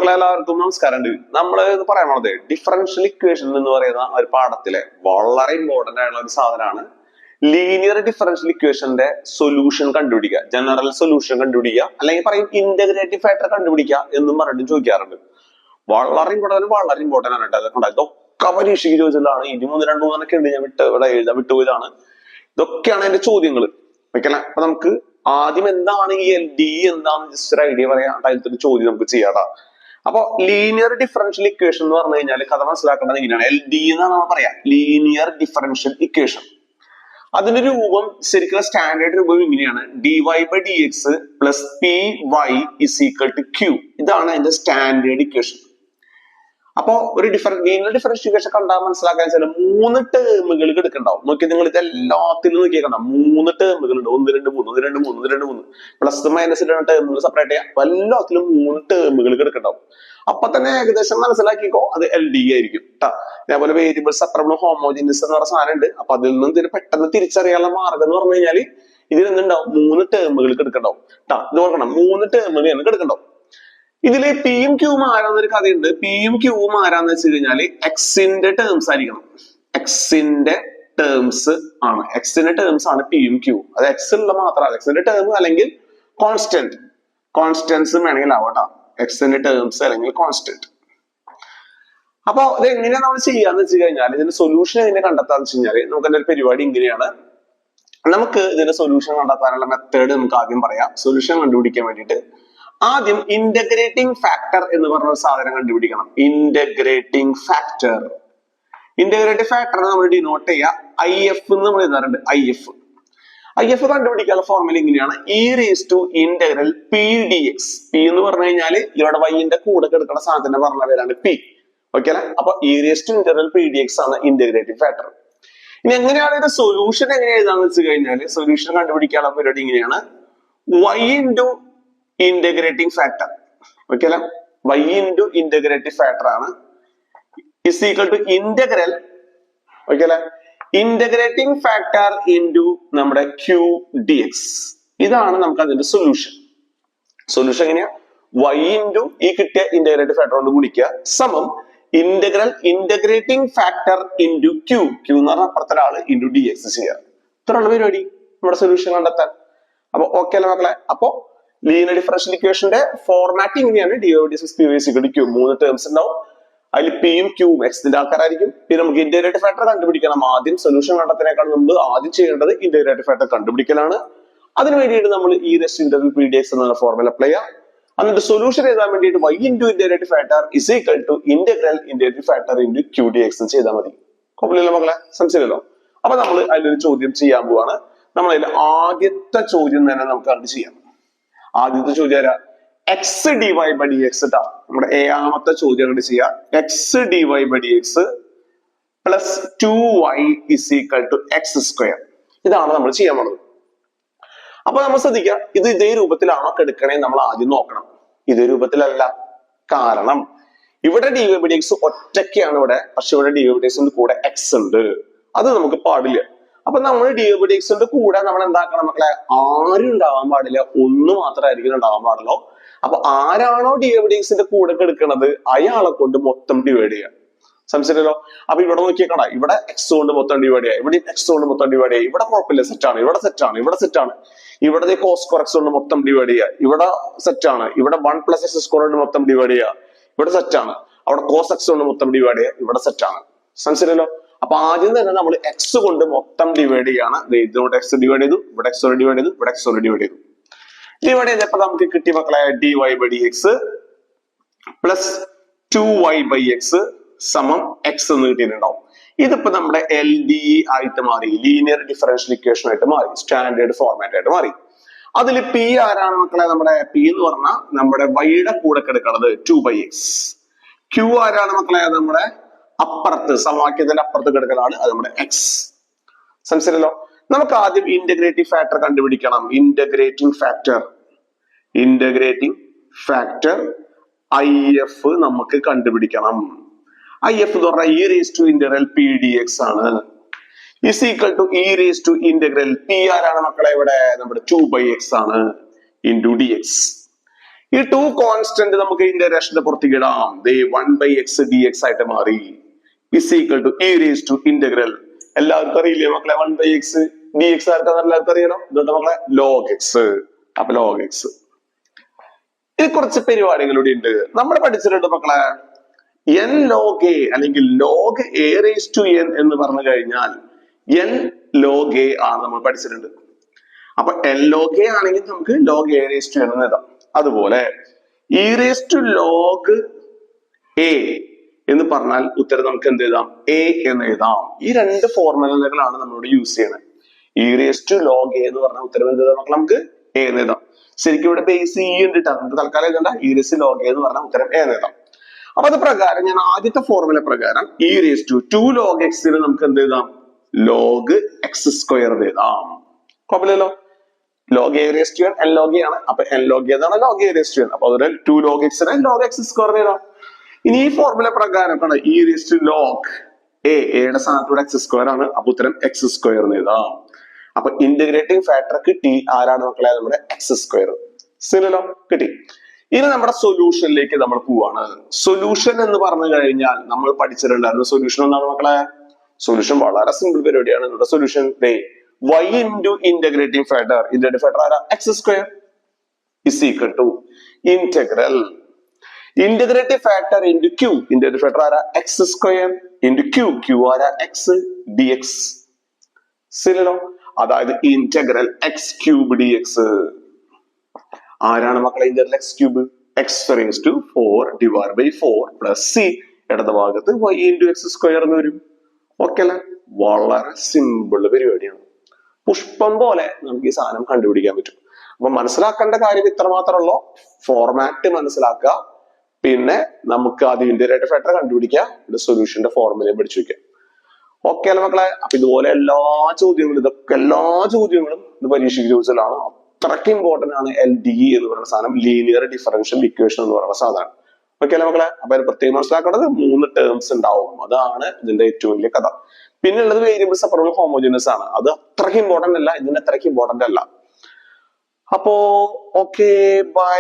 മക്കളെ എല്ലാവർക്കും നമസ്കാരമുണ്ട്. നമ്മൾ പറയാൻ പോണത് ഡിഫറൻഷ്യൽ ഇക്വേഷൻ എന്ന് പറയുന്ന ഒരു പാഠത്തിലെ വളരെ ഇമ്പോർട്ടന്റ് ആയിട്ടുള്ള ഒരു സാധനമാണ് ലീനിയർ ഡിഫറൻഷ്യൽ ഇക്വേഷന്റെ സൊല്യൂഷൻ കണ്ടുപിടിക്കുക, ജനറൽ സൊല്യൂഷൻ കണ്ടുപിടിക്കുക, അല്ലെങ്കിൽ പറയും ഇന്റഗ്രേറ്റീവ് ഫാക്ടർ കണ്ടുപിടിക്കുക എന്നും പറഞ്ഞിട്ട് ചോദിക്കാറുണ്ട്. വളരെ ഇമ്പോർട്ടന്റ് ആണ് കേട്ടോ. അതൊക്കെ ഇതൊക്കെ പരീക്ഷയ്ക്ക് ചോദിച്ചതാണ്. ഇനി രണ്ട് മൂന്നൊക്കെ ഉണ്ട്, ഞാൻ ഇവിടെ എഴുതാൻ വിട്ടുപോയതാണ്. ഇതൊക്കെയാണ് എന്റെ ചോദ്യങ്ങൾ. ഓക്കെ, അപ്പൊ നമുക്ക് ആദ്യം എന്താണ് ഈ എൽ ഡി എന്താണെന്ന് ജസ്റ്റ് ഒരു ഐഡിയ പറയാം. അതിലത്തെ ചോദ്യം നമുക്ക് ചെയ്യാം. അപ്പൊ ലീനിയർ ഡിഫറൻഷ്യൽ ഇക്വേഷൻ എന്ന് പറഞ്ഞു കഴിഞ്ഞാൽ കഥ മനസ്സിലാക്കേണ്ടത് ഇങ്ങനെയാണ്. എൽ ഡി എന്നാണ് നമ്മൾ പറയാം, ലീനിയർ ഡിഫറൻഷ്യൽ ഇക്വേഷൻ. അതിന്റെ രൂപം ശരിക്കും സ്റ്റാൻഡേർഡ് രൂപം ഇങ്ങനെയാണ്: dy by dx plus P Y is equal to Q. ഇതാണ് അതിന്റെ സ്റ്റാൻഡേർഡ് ഇക്വേഷൻ. അപ്പൊ ഒരു ലീനിയർ ഡിഫറൻഷ്യൽ ഇക്വേഷൻ കണ്ടാൽ മനസ്സിലാക്കാൻ വെച്ചാൽ 3 ടേമുകൾ എടുക്കണ്ടാവും. നോക്കി നിങ്ങൾ ഇത് എല്ലാത്തിലും നോക്കിയേക്കണ്ട, 3 ടേമുകൾ ഉണ്ട്. 1 2 3 1 2 3 1 2 3 പ്ലസ് മൈനസ് ടേമുകൾ സെപ്പറേറ്റ് ചെയ്യാം. എല്ലാത്തിലും 3 ടേമുകൾ എടുക്കണ്ടാവും. അപ്പൊ തന്നെ ഏകദേശം മനസ്സിലാക്കിക്കോ, അത് എൽ ഡി ആയിരിക്കും കേട്ടോ. അതേപോലെ വേരിയബിൾ സെപ്പറബിൾ ഹോമോജിനിയസ് എന്ന് പറഞ്ഞ സാധനം ഉണ്ട്. അപ്പൊ അതിൽ നിന്ന് ഇതിന് പെട്ടെന്ന് തിരിച്ചറിയാനുള്ള മാർഗം എന്ന് പറഞ്ഞു കഴിഞ്ഞാൽ ഇതിൽ എന്തുണ്ടാവും, 3 ടേമുകൾ എടുക്കണ്ടാവും കേട്ടോ. ഇത് നോക്കണം, 3 ടേമുകൾ എടുക്കണ്ടാവും. ഇതില് പിയും ക്യൂവും ആരാന്നൊരു കഥയുണ്ട്. പിയും ക്യൂവും ആരാന്ന് വെച്ച് കഴിഞ്ഞാല് എക്സിന്റെ ടേംസ് ആയിരിക്കണം. എക്സിന്റെ ടേംസ് ആണ്. എക്സിന്റെ ടേംസ് ആണ് പിയും ക്യൂവും. അത് എക്സ് ഉള്ള മാത്രമല്ല, എക്സിന്റെ ടേം അല്ലെങ്കിൽ കോൺസ്റ്റൻസ് വേണമെങ്കിൽ ആവട്ടോ. എക്സിന്റെ ടേംസ് അല്ലെങ്കിൽ കോൺസ്റ്റന്റ്. അപ്പൊ ഇത് എങ്ങനെയാ നമ്മൾ ചെയ്യാന്ന് വെച്ച് കഴിഞ്ഞാൽ, ഇതിന്റെ സൊല്യൂഷൻ എങ്ങനെ കണ്ടെത്താന്ന് വെച്ച് കഴിഞ്ഞാല് നമുക്ക് അതിന്റെ ഒരു പരിപാടി ഇങ്ങനെയാണ്. നമുക്ക് ഇതിന്റെ സൊല്യൂഷൻ കണ്ടെത്താനുള്ള മെത്തേഡ് നമുക്ക് ആദ്യം പറയാം. സൊല്യൂഷൻ കണ്ടുപിടിക്കാൻ വേണ്ടിയിട്ട് ആദ്യം ഇന്റഗ്രേറ്റിംഗ് ഫാക്ടർ എന്ന് പറഞ്ഞ സാധനം കണ്ടുപിടിക്കണം. ഇന്റഗ്രേറ്റിംഗ് ഫാക്ടർ നമ്മൾ ഡിനോട്ട് ചെയ്യുക ഐ എഫ് എന്ന് നമ്മൾ എഴുതാറുണ്ട്. ഐ എഫ് കണ്ടുപിടിക്കാനുള്ള ഫോർമുല ഇങ്ങനെയാണ്: E raise to integral P D X. P എന്ന് പറഞ്ഞു കഴിഞ്ഞാൽ ഇവിടെ വൈന്റെ കൂടെ കിടക്കുന്ന സാധനത്തിന്റെ പറഞ്ഞ പേരാണ് പി. ഓക്കെ അല്ലെ? അപ്പൊ E raise to integral P D X ആണ് ഇന്റഗ്രേറ്റിംഗ് ഫാക്ടർ. ഇനി എങ്ങനെയാണ് ഇതിന്റെ സൊല്യൂഷൻ എങ്ങനെ എഴുതാന്ന് വെച്ച് കഴിഞ്ഞാൽ, സൊല്യൂഷൻ കണ്ടുപിടിക്കാനുള്ള പരിപാടി ഇങ്ങനെയാണ്: y into integrating factor. Okay അല്ലെ? y ഇൻറ്റു ഇന്റഗ്രേറ്റീവ് ഫാക്ടർ ആണ് is equal to integral. Okay അല്ലെ? ഇന്റഗ്രേറ്റിംഗ് ഫാക്ടർ ഇൻറ്റു നമ്മുടെ ക്യൂ ഡി എക്സ്. ഇതാണ് നമുക്ക് അതിന്റെ സൊല്യൂഷൻ. സൊല്യൂഷൻ എങ്ങനെയാ? y ഇൻറ്റു ഈ കിട്ടിയ ഇന്റഗ്രേറ്റീവ് ഫാക്ടർ കൊണ്ട് ഗുണിക്കുക സമം integral integrating factor into Q എന്ന് പറഞ്ഞ അപ്പുറത്തെ ആള് ഇൻറ്റു ഡി എക്സ് ചെയ്യുക. ഇത്രയുള്ള പരിപാടി നമ്മുടെ സൊല്യൂഷൻ കണ്ടെത്താൻ. അപ്പൊ ഓക്കെ അല്ലെ മക്കളെ? അപ്പൊ ലീനിയർ ഡിഫറൻഷ്യൽ ഇക്വേഷന്റെ ഫോർമാറ്റ് ഇങ്ങനെയാണ്: dy by dx p is equal to q. 3 terms ഉണ്ടാവും. അതിൽ പിയും ക്യൂവും എക്സിന്റെ ആൾക്കാരായിരിക്കും. പിന്നെ നമുക്ക് ഇന്റഗ്രേറ്റീവ് ഫാക്ടർ കണ്ടുപിടിക്കണം. ആദ്യം സൊല്യൂഷൻ കണ്ടെത്തുന്നതിനേക്കാൾ മുമ്പ് ആദ്യം ചെയ്യേണ്ടത് ഇന്റഗ്രേറ്റീവ് ഫാക്ടർ കണ്ടുപിടിക്കലാണ്. അതിന് വേണ്ടിയിട്ട് നമ്മൾ E raise to integral P D X എന്ന ഫോർമുല അപ്ലൈ ചെയ്യാം. എന്നിട്ട് സൊല്യൂഷൻ എഴുതാൻ വേണ്ടിയിട്ട് y into integrative factor is equal to integral integrative factor into Q D X ചെയ്താൽ മതി. കുഴപ്പമില്ലല്ലോ മക്കളെ? സംശയമില്ലല്ലോ? അപ്പൊ നമ്മൾ അതിലൊരു ചോദ്യം ചെയ്യാൻ പോവാണ്. നമ്മളതിൽ ആദ്യത്തെ ചോദ്യം തന്നെ നമുക്ക് അത് ചെയ്യാം. ആദ്യത്തെ ചോദ്യം ആരാ? X D Y by D X ഇട്ടാ. നമ്മുടെ ഏഴാമത്തെ ചോദ്യം അങ്ങോട്ട് ചെയ്യാം. X D Y by D X plus 2y is equal to X square. ഇതാണ് നമ്മൾ ചെയ്യാൻ പോണത്. അപ്പൊ നമ്മൾ ശ്രദ്ധിക്കാം, ഇത് ഇതേ രൂപത്തിലാണോ എടുക്കണേ നമ്മൾ ആദ്യം നോക്കണം. ഇതേ രൂപത്തിലല്ല. കാരണം ഇവിടെ D Y by D X ഒറ്റയ്ക്കാണ് ഇവിടെ, പക്ഷെ ഇവിടെ ഡി വൈ ബൈ ഡി എക്സിന്റെ കൂടെ എക്സ് ഉണ്ട്. അത് നമുക്ക് പാടില്ല. അപ്പൊ നമ്മൾ ഡി വൈ ബൈ ഡി എക്സിന്റെ കൂടെ നമ്മൾ എന്താക്കണം മക്കളെ? ആരും ഉണ്ടാവാൻ പാടില്ല, ഒന്ന് മാത്രമായിരിക്കും ഉണ്ടാവാൻ പാടുള്ളൂ. അപ്പൊ ആരാണോ ഡി വൈ ബൈ ഡി എക്സിന്റെ കൂടെ എടുക്കുന്നത് അയാളെ കൊണ്ട് മൊത്തം ഡിവൈഡ് ചെയ്യാം. സംശയമല്ലോ? അപ്പൊ ഇവിടെ നോക്കിയേക്കണ, ഇവിടെ എക്സ് കൊണ്ട് മൊത്തം ഡിവൈഡ് ചെയ്യാം, ഇവിടെ എക്സ് കൊണ്ട് മൊത്തം ഡിവൈഡ് ചെയ്യാം. ഇവിടെ കുഴപ്പമില്ല, സെറ്റാണ്. ഇവിടെ സെറ്റാണ്, ഇവിടെ സെറ്റാണ്. ഇവിടെ കോസ് സ്ക്വയർ എക്സ് കൊണ്ട് മൊത്തം ഡിവൈഡ് ചെയ്യുക. ഇവിടെ സെറ്റാണ്. ഇവിടെ 1 പ്ലസ് എക്സ് സ്ക്വയർ കൊണ്ട് മൊത്തം ഡിവൈഡ് ചെയ്യുക. ഇവിടെ സെറ്റാണ്. അവിടെ കോസ് എക്സ് കൊണ്ട് മൊത്തം ഡിവൈഡ് ചെയ്യുക. ഇവിടെ സെറ്റാണ്. സംശയമല്ലോ? അപ്പൊ ആദ്യം തന്നെ നമ്മൾ എക്സ് കൊണ്ട് മൊത്തം ഡിവൈഡ് ചെയ്യാണ്. ഇതിനോട് എക്സ് ഡിവൈഡ് ചെയ്തു, ഇവിടെ എക്സ് കൊണ്ട് ഡിവൈഡ് ചെയ്തു, ഇവിടെ എക്സ് കൊണ്ട് ഡിവൈഡ് ചെയ്തു. ഡിവൈഡ് ചെയ്തപ്പോ നമുക്ക് കിട്ടിയ മക്കളെ D Y by D X plus 2y by X സമം എക്സ് എന്ന് കിട്ടിയിട്ടുണ്ടാവും. ഇതിപ്പോ നമ്മുടെ എൽ ഡി ആയിട്ട് മാറി, ലീനിയർ ഡിഫറൻഷ്യൽ ഇക്വേഷൻ ആയിട്ട് മാറി, സ്റ്റാൻഡേർഡ് ഫോർമാറ്റ് ആയിട്ട് മാറി. അതിൽ പി ആരാണ് മക്കളെ? നമ്മുടെ പി എന്ന് പറഞ്ഞാൽ നമ്മുടെ വൈയുടെ കൂടെ കിടക്കുന്നത് 2 ബൈ എക്സ്. ക്യൂ ആരാണ് മക്കളെ? നമ്മുടെ അപ്പുറത്ത്, സമവാക്യത്തിന്റെ അപ്പുറത്ത് കിടക്കലാണ്, അത് നമ്മുടെ എക്സ്. സംശയമല്ലോ? നമുക്ക് ആദ്യം ഇന്റഗ്രേറ്റീവ് ഫാക്ടർ കണ്ടുപിടിക്കണം. ഇന്റഗ്രേറ്റിംഗ് ഫാക്ടർ ഐ എഫ് നമുക്ക് കണ്ടുപിടിക്കണം. ഐ എഫ് എന്ന് പറഞ്ഞാൽ e raise to integral P D X ആണ്. Is equal to e raise to integral P ആരാണ് മക്കളെ? ഇവിടെ നമ്മുടെ 2 ബൈ എക്സ് ആണ് ഇൻറ്റു ഡി എക്സ്. ഈ 2 കോൺസ്റ്റന്റ് നമുക്ക് ഇന്റഗ്രേഷന്റെ പുറത്തേക്ക് ഇടാം. 1/x dx ആയിട്ട് മാറി is equal to e raised to integral. എല്ലാവർക്കും അറിയില്ലേ മക്കളെ 1/x dx ആർക്കാന്ന് എല്ലാവർക്കും അറിയണം. ഇതുകൊണ്ട് മക്കളെ log x. അപ്പൊ log x. ഇത് കുറച്ച് പരിപാടികളുടെ ഉണ്ട്. നമ്മൾ പഠിച്ചിട്ടുണ്ട് മക്കളെ n log a അല്ലെങ്കിൽ log a raised to n എന്ന് പറഞ്ഞു കഴിഞ്ഞാൽ n log a ആണ് നമ്മൾ പഠിച്ചിട്ടുണ്ട്. അപ്പൊ n log a ആണെങ്കിൽ നമുക്ക് log a raised to n എന്ന് എഴുതാം. അതുപോലെ e raised to log a എന്ന് പറഞ്ഞാൽ ഉത്തരം നമുക്ക് എന്ത് എഴുതാം? a എന്ന് എഴുതാം. ഈ രണ്ട് ഫോർമുലകളാണ് നമ്മളോട് യൂസ് ചെയ്യുന്നത്. e raised to log a എന്ന് പറഞ്ഞാൽ ഉത്തരം എന്ത് എഴുതാം? നമുക്ക് a എന്ന് എഴുതാം. ശരിക്കും ഇവിടെ ബേസ് e ഉണ്ട് ട്ടോ. നമുക്ക് തൽക്കാലം എഴുതണ്ട. e raised to log a എന്ന് പറഞ്ഞാൽ ഉത്തരം a എന്ന് എഴുതാം. അപ്പൊ അത് പ്രകാരം ഞാൻ ആദ്യത്തെ ഫോർമുല പ്രകാരം e raised to 2 log x ന് നമുക്ക് എന്ത് എഴുതാം? log x square എന്ന് എഴുതാം. കുഴപ്പമില്ലല്ലോ. log a raised to n n log a ആണ്. അപ്പൊ n log a എന്നാണ് log a raised to n. അപ്പൊ അതുപോലെ 2 log x നെ log x square എന്ന് എഴുതാം. ഇനി ഈ ഫോർമുല പ്രകാരം e raised to log a യുടെ സ്ഥാനത്തൂടെ x square ആണ്. അപ്പൊ ഉത്തരം x square എന്ന് എഴുതാം. അപ്പൊ ഇന്റഗ്രേറ്റിംഗ് ഫാക്ടർ കിട്ടി. ആരാണ് മക്കളെ? നമ്മുടെ x square. ശരിയല്ലോ, കിട്ടി. ഇനി നമ്മുടെ സൊല്യൂഷനിലേക്ക് നമ്മൾ പോവാണ്. സൊല്യൂഷൻ എന്ന് പറഞ്ഞു കഴിഞ്ഞാൽ നമ്മൾ പഠിച്ചിട്ടുണ്ടായിരുന്നു. സൊല്യൂഷൻ എന്താണ് മക്കളെ? സൊല്യൂഷൻ വളരെ സിമ്പിൾ പരിപാടിയാണ്. നമ്മുടെ solution y into integrating factor. Integrating factor ആരാ? x square is equal to integral integrating factor into q. Integrating factor ആരാ? x square into q ആരാ? x dx. ശരിയല്ലോ, അതായത് ഇന്റഗ്രൽ x cube dx. ആരാണ് മക്കളെ integral x cube? x raised to 4 divided by 4 plus c. ഇടത് ഭാഗത്ത് y into x square എന്ന് വരും. Okay അല്ലേ? വളരെ സിമ്പിൾ പരിപാടിയാണ്. പുഷ്പം പോലെ നമുക്ക് ഈ സാധനം കണ്ടുപിടിക്കാൻ പറ്റും. അപ്പൊ മനസ്സിലാക്കേണ്ട കാര്യം ഇത്ര മാത്രമല്ലോ. ഫോർമാറ്റ് മനസ്സിലാക്കുക, പിന്നെ നമുക്ക് ആദ്യം ഇന്റഗ്രേറ്റഡ് ഫാക്ടർ കണ്ടുപിടിക്കുക, ഇവിടെ സൊല്യൂഷന്റെ ഫോർമുലയും പഠിച്ചു വെക്കുക. ഓക്കെ അല്ലേ മക്കളെ? അപ്പൊ ഇതുപോലെ എല്ലാ ചോദ്യങ്ങളും ഇത് പരീക്ഷയ്ക്ക് ചോദിച്ചാലാണ്. അത്രയ്ക്ക് ഇമ്പോർട്ടന്റ് ആണ് LDE എന്ന് പറയുന്ന സാധനം, ലീനിയർ ഡിഫറൻഷ്യൽ ഇക്വേഷൻ എന്ന് പറയുന്ന സാധനം. ഓക്കെ അല്ലേ മക്കളെ? അപ്പൊ പ്രത്യേകം മനസ്സിലാക്കേണ്ടത് 3 ടേംസ് ഉണ്ടാവും. അതാണ് ഇതിന്റെ ഏറ്റവും വലിയ കഥ. പിന്നെ ഉള്ളത് വേരിയബിൾ സെപ്പറബിൾ ഹോമോജനസ് ആണ്. അത് അത്രയ്ക്ക് ഇമ്പോർട്ടന്റ് അല്ല, ഇതിന് അത്രയ്ക്ക് ഇമ്പോർട്ടന്റ് അല്ല. അപ്പോ ഓക്കെ, ബൈ.